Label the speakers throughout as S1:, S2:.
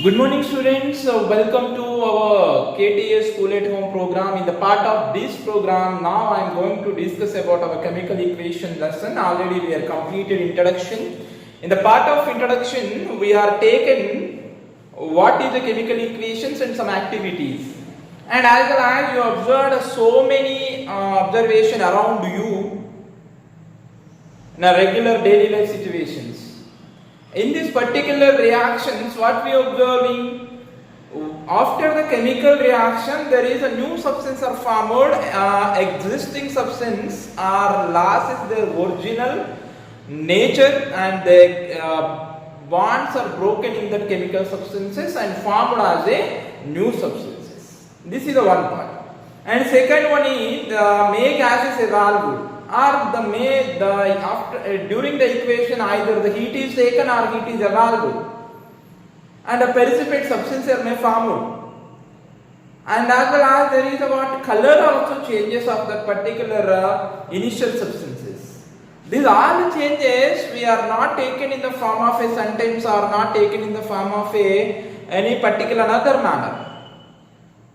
S1: Good morning students, welcome to our KTS School at Home program. In the part of this program, now I am going to discuss about our chemical equation lesson. Already we are completed introduction. In the part of introduction, we are taken what is the chemical equations and some activities. And as well as you observed so many observation around you in a regular daily life situations. In this particular reactions, what we are observing, after the chemical reaction, there is a new substance are formed, existing substance are lost their original nature and the bonds are broken in the chemical substances and formed as a new substances. This is the one part. And second one is the make gases evolve. Or during the equation either the heat is taken or heat is evolved and a precipitate substance may form, and as well as there is about color also changes of that particular initial substances. These all the changes we are not taken in the form of a sentence or not taken in the form of any particular another manner.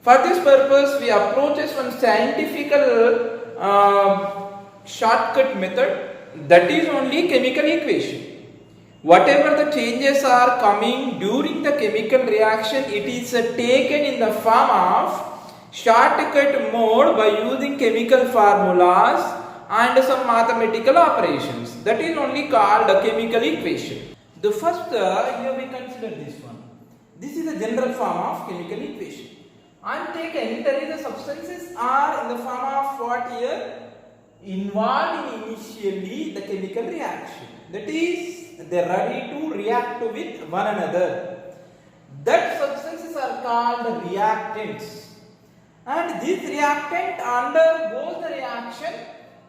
S1: For this purpose we approach one scientific shortcut method, that is only chemical equation. Whatever the changes are coming during the chemical reaction, it is taken in the form of shortcut mode by using chemical formulas and some mathematical operations. That is only called a chemical equation. The first here we consider this one. This is the general form of chemical equation. I am taken there is a substances are in the form of what here? Involved in initially the chemical reaction, that is they are ready to react with one another. That substances are called reactants, and this reactant undergoes the reaction,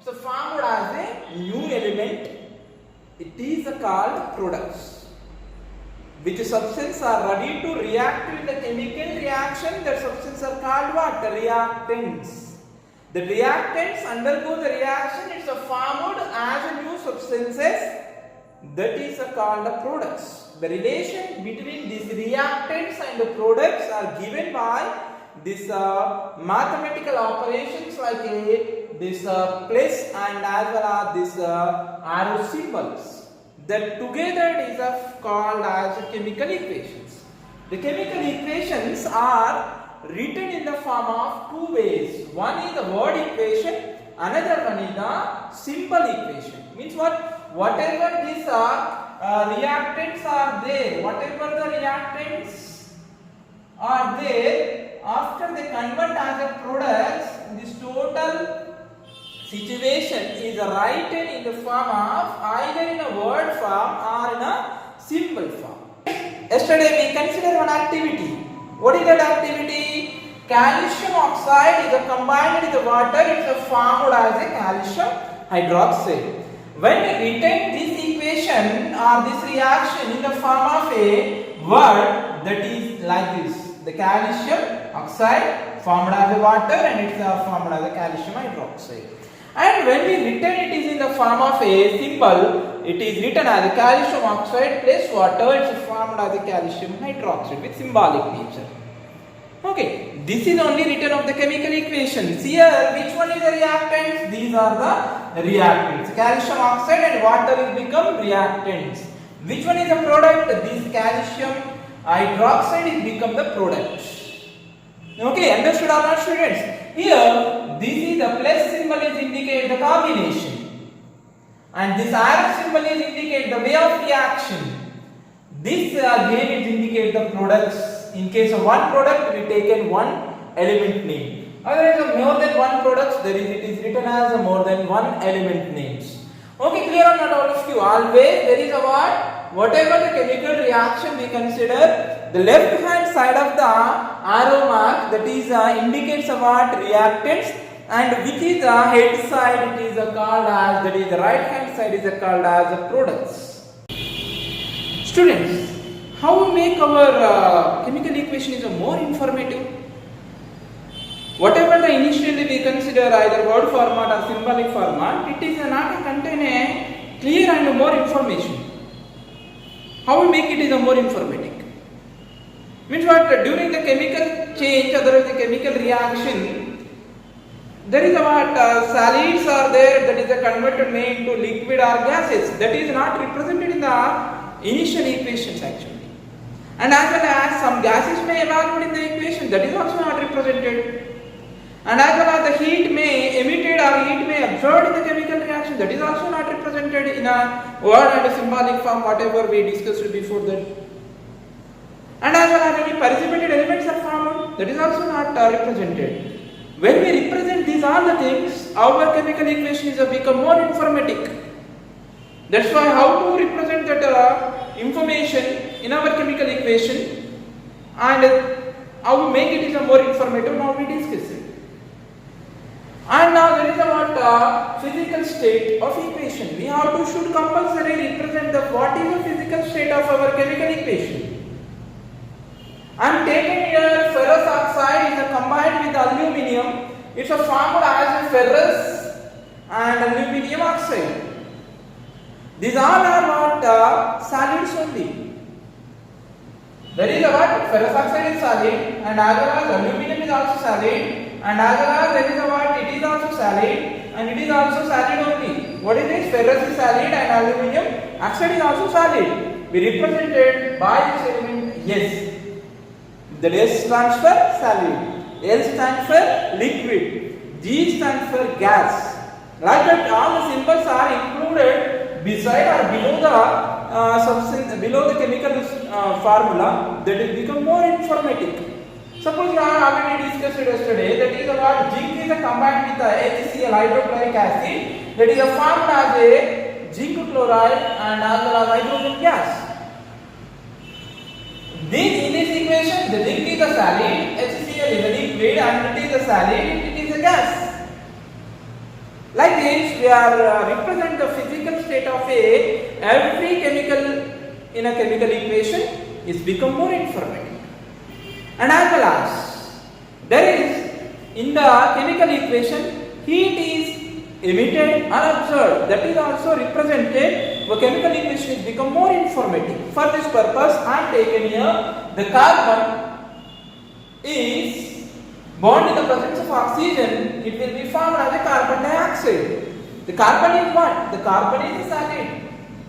S1: so formed as a new element. It is called products. Which substances are ready to react with the chemical reaction, that substances are called what? The reactants. The reactants undergo the reaction, it's formed as a new substances, that is called the products. The relation between these reactants and the products are given by this mathematical operations like this plus and as well as this arrow symbols. That together is called as chemical equations. The chemical equations are written in the form of two ways. One is the word equation, another one is the symbol equation. Means what? Whatever these reactants are there, whatever the reactants are there, after they convert as a products, this total situation is written in the form of either in a word form or in a symbol form. Yesterday we considered one activity. What is that activity? Calcium oxide is combined with the water, it is formed as a calcium hydroxide. When we written this equation or this reaction in the form of a word, that is like this. The calcium oxide formed as a water and it is formed as a calcium hydroxide. And when we written it is in the form of a symbol, it is written as a calcium oxide plus water, it is formed as a calcium hydroxide with symbolic nature. Okay, this is only written of the chemical equations. Here, which one is the reactants? These are the reactants. Calcium oxide and water will become reactants. Which one is the product? This calcium hydroxide will become the product. Okay, understood or not, students? Here, this is the plus symbol is indicate the combination, and this arrow symbol is indicate the way of reaction. This again is indicate the products. In case of one product, we taken one element name. Otherwise, more than one products, it is written as more than one element names. Okay, clear or not, all of you? Always there is a what? Whatever the chemical reaction we consider, the left hand side of the arrow mark, that is indicates what? Reactants, and which is the head side, it is called as, that is the right hand side is called as products. Students, how we make our chemical equation is more informative. Whatever the initially we consider either word format or symbolic format, it is not contain a clear and more information. How we make it is a more informative. Means what? During the chemical change, otherwise the chemical reaction, there is a what? Solids are there, that is a converted made into liquid or gases. That is not represented in the initial equations actually. And as well as some gases may evaporate in the equation, that is also not represented. And as well as the heat may emitted or heat may absorbed in the chemical reaction, that is also not represented in a word and a symbolic form, whatever we discussed before that. And as well as any precipitated elements are formed, that is also not represented. When we represent these all the things, our chemical equation is become more informative. That's why how to represent that information in our chemical equation and how to make it is a more informative, now we discuss it. And now there is about physical state of equation. We have to should compulsorily represent the what is the physical state of our chemical equation. I am taking here ferrous oxide is combined with aluminium. It's a formed as a ferrous and aluminium oxide. These all are what solids only. There is a what ferrous oxide is solid, and as well as aluminium is also solid, and as well as there is a what it is also solid, and it is also solid only. What is this? Ferrous is solid and aluminium oxide is also solid. We represented by this element yes. The S stands for solid, L stands for liquid, G stands for gas. Like that, all the symbols are included beside or below the substance, below the chemical formula. That will become more informative. Suppose we have already discussed yesterday. That is about zinc is combined with the HCl hydrochloric acid. That is formed as a zinc chloride and as well as hydrogen gas. In this equation, the zinc is a solid, HCl is a liquid, and it is a solid, it is a gas. Like this, we are represent the physical state of every chemical in a chemical equation is become more informative. And as well as there is in the chemical equation, heat is emitted and absorbed. That is also represented. The chemical equation is become more informative. For this purpose, I am taken here the carbon is bond in the presence of oxygen. It will be formed as a carbon dioxide. The carbon is what? The carbon is a solid.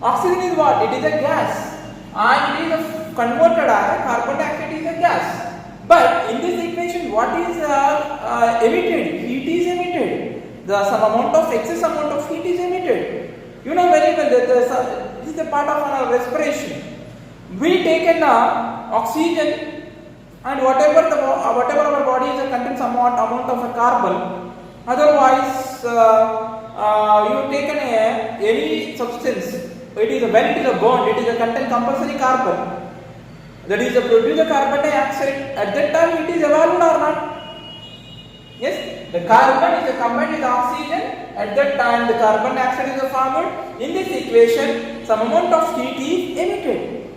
S1: Oxygen is what? It is a gas. And it is converted as a carbon dioxide is a gas. But in this equation, what is emitted? Heat is emitted. Some amount of excess amount of heat is emitted. You know very well that this is a part of our respiration. We take an oxygen and whatever our body is contains somewhat amount of a carbon. Otherwise, you take any substance. When it is a bond, it is a contain compulsory carbon. That is a produce the carbon dioxide. At that time, it is evolved or not? Yes, the carbon is combined with oxygen. At that time, the carbon dioxide is formed. In this equation, some amount of heat is emitted.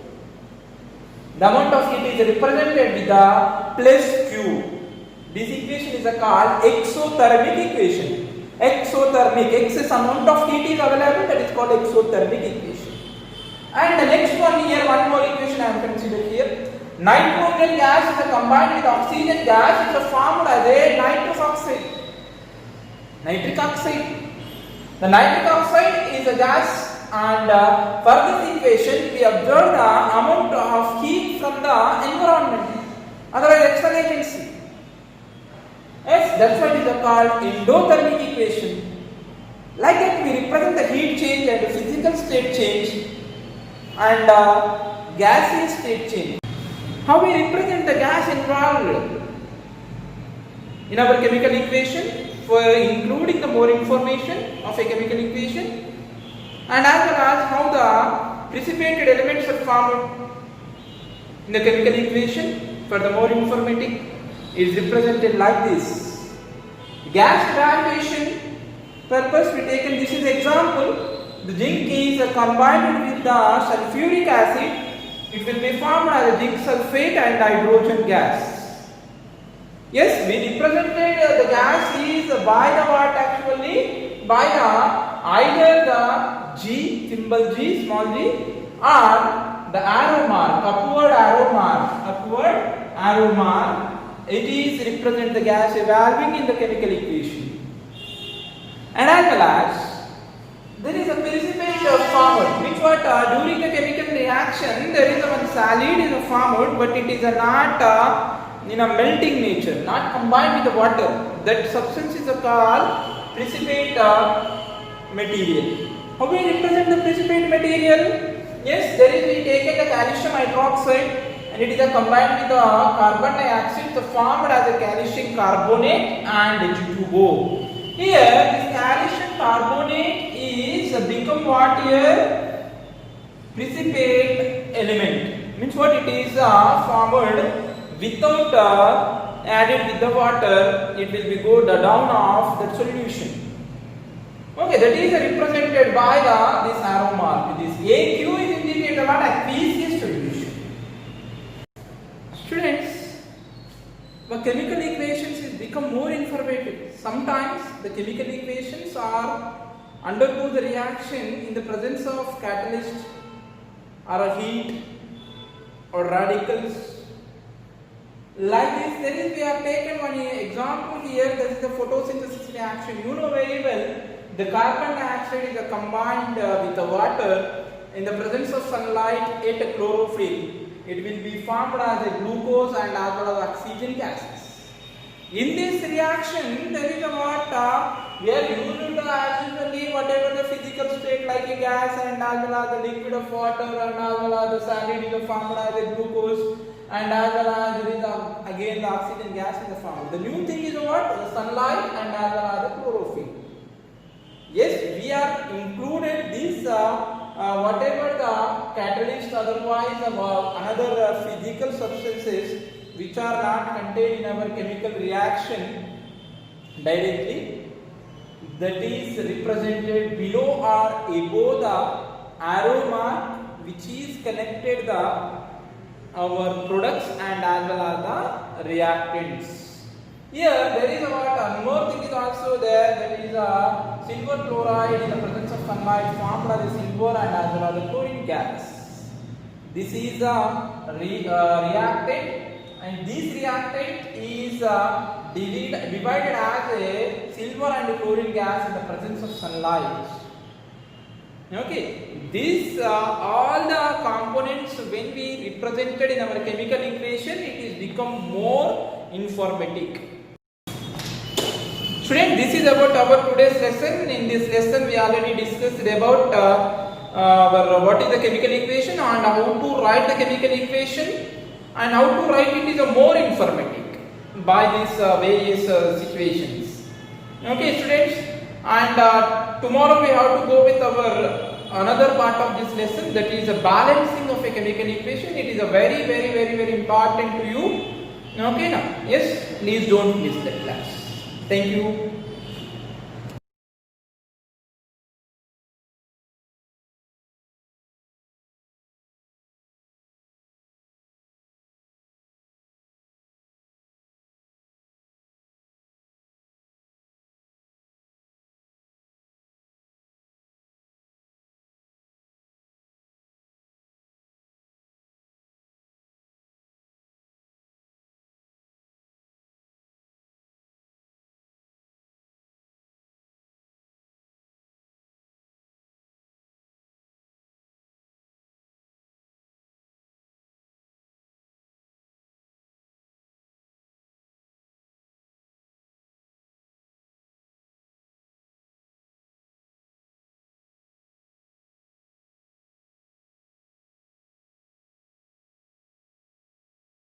S1: The amount of heat is represented with the plus Q. This equation is called exothermic equation. Exothermic, excess amount of heat is available. That is called exothermic equation. And the next one here, one more equation I am considered here. Nitrogen gas is combined with oxygen gas. It is formed as a nitrous oxide. Nitric oxide. The nitric oxide is a gas, and for this equation we observe the amount of heat from the environment, otherwise external agency. Yes, that's why it is called endothermic equation. Like that, we represent the heat change and the physical state change and gaseous state change. How we represent the gas involved in our chemical equation, for including the more information of a chemical equation, and as well as how the precipitated elements are formed in the chemical equation. For the more informative, is represented like this. Gas graduation purpose we taken this is example. The zinc is combined with the sulfuric acid. It will be formed as a zinc sulfate and hydrogen gas. Yes, we represented the gas is by the what actually? By the either the G, symbol G, small g, or the arrow mark, upward arrow mark, upward arrow mark, it is represent the gas evolving in the chemical equation. And as well as there is a precipitate formed, which what during the chemical reaction there is a one solid is formed, but it is not in a melting nature, not combined with the water. That substance is called precipitate material. How we represent the precipitate material? Yes, there is we taken the calcium hydroxide and it is combined with the carbon dioxide, so formed as a calcium carbonate and H2O. Here, this calcium carbonate is become what here? Precipitate element. Means what it is formed without added with the water, it will be go down of that solution. Okay, that is represented by this arrow mark. This AQ is indicated what aqueous solution. Students, the chemical equations is become more informative. Sometimes the chemical equations are undergo the reaction in the presence of catalyst or a heat or radicals. Like this, there is we have taken one example here. This is the photosynthesis reaction. You know very well the carbon dioxide is combined with the water in the presence of sunlight at chlorophyll. It will be formed as a glucose and as well as oxygen gases. In this reaction, there is a water. We are using as usually whatever the physical state like a gas and as well as the liquid of water and as well as the solid is formed as a glucose and as well as there is again the oxygen gas in the form. The new thing is what? The sunlight and as well as the chlorophyll. Yes, we are included this whatever the catalyst otherwise another physical substances which are not contained in our chemical reaction directly, that is represented below or above the arrow mark which is connected the our products and as well as the reactants. Here there is one more thing is also there, that is a silver chloride in the presence of sunlight formed as a silver and as well as the chlorine gas. This is a reactant, and this reactant is divided as a silver and chlorine gas in the presence of sunlight. Okay, this all the components when we represented in our chemical equation, it is become more informative. Students, this is about our today's lesson. In this lesson, we already discussed about what is the chemical equation and how to write the chemical equation, and how to write it is a more informative by these various situations. Okay, students, and tomorrow we have to go with our another part of this lesson, that is a balancing of a chemical equation. It is a very important to you. Okay, now yes, please don't miss that class. Thank you.